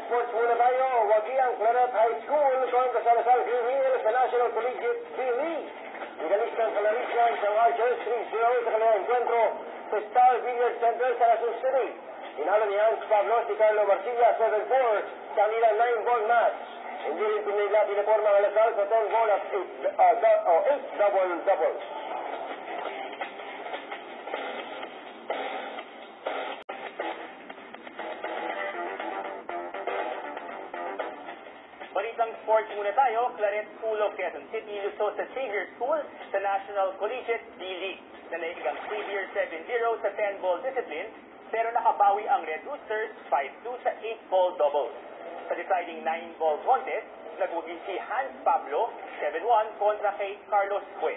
sports muna tayo. Wagiang Claret High School kontra sa Lasal Green Hills sa National Collegiate D-League. Finalistang Calarissians ng Archers 3-0 sa kanilang encuentro sa Star Billiard Center sa Quezon City. Tinalo ni Hans Pablo si Carlo Marcilla 7-4 sa kanilang 9-ball match. Hindi rin pinila pinaporma ang Lasal sa 10-ball at 8 double-doubles. Balitang sports muna tayo. Claret School of Quezon City luso sa Xavier School sa National Collegiate D-League. Nanaigang Xavier 7-0 sa 10-ball discipline, pero nakabawi ang Red Roosters 5-2 sa 8-ball doubles. Sa deciding 9-ball contest, nagugi si Hans Pablo 7-1 kontra kay Carlos Cue.